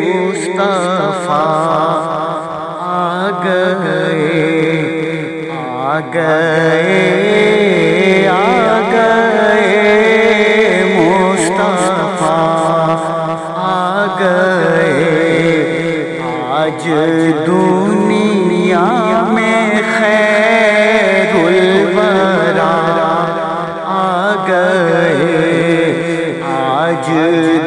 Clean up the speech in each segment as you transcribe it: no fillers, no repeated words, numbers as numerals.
مصطفیٰ آ گئے مصطفیٰ آ گئے آج دنیا میں خیر الورا آ گئے آج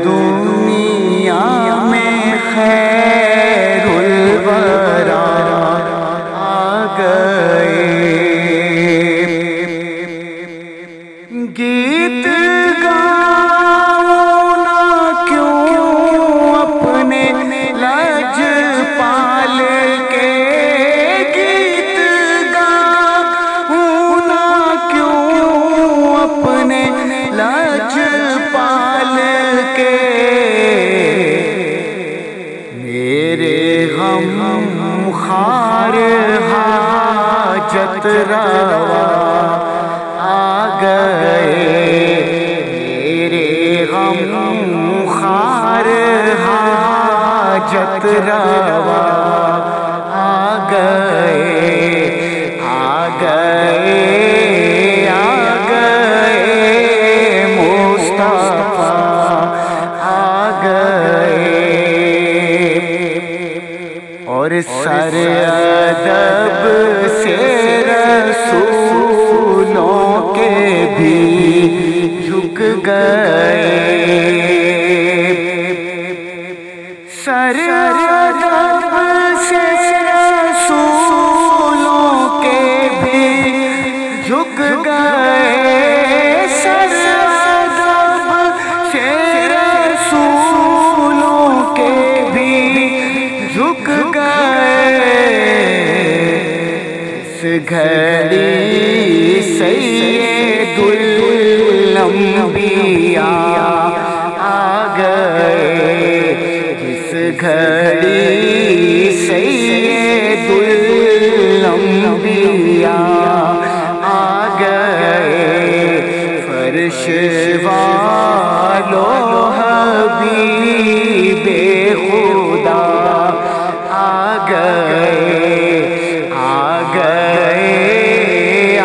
دنیا میں خیر الورا آ گئے گیت گاؤں نہ کیوں اپنے لج پال کے گیت گاؤں نہ کیوں اپنے لج پال کے میرے غم خار حاجت روا آ گئے میرے غم خار حاجت روا آ گئے آ گئے آ گئے مصطفیٰ آ گئے اور سر ادب سے رسولوں کے بھی جھک گئے سر ادب سے رسولوں کے بھی جھک گئے سر ادب سے رسولوں کے بھی جھک گئے اس گھڑی سید الانبیاء آ گئے جس گھڑی سید الانبیاء آ گئے فرش والو حبیب خدا آ گئے آ گئے آ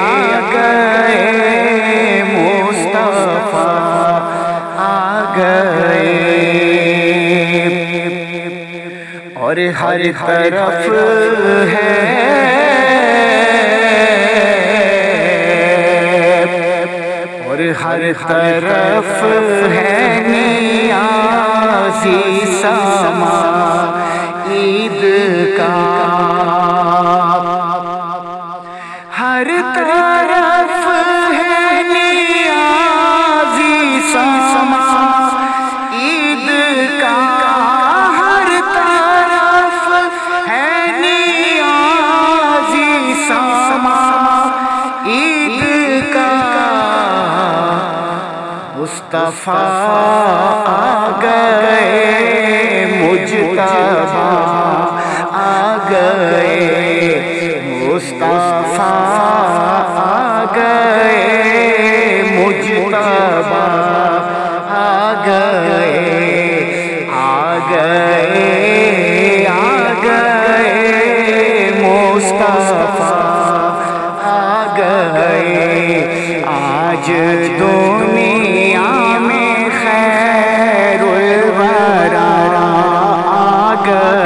گئے مصطفیٰ آ گئے اور ہر طرف ہے اور ہر طرف ہے نیازی سما عید کا ہر طرف ہے نیازی سما عید کا ہر طرف ہے نیازی سما عید کا مصطفیٰ آ گئے مجتبیٰ آ گئے مصطفیٰ آ گئے مجتبیٰ آ گئے آ گئے آ گئے مصطفیٰ آ گئے آج دنیا میں خیر الورا آ گئے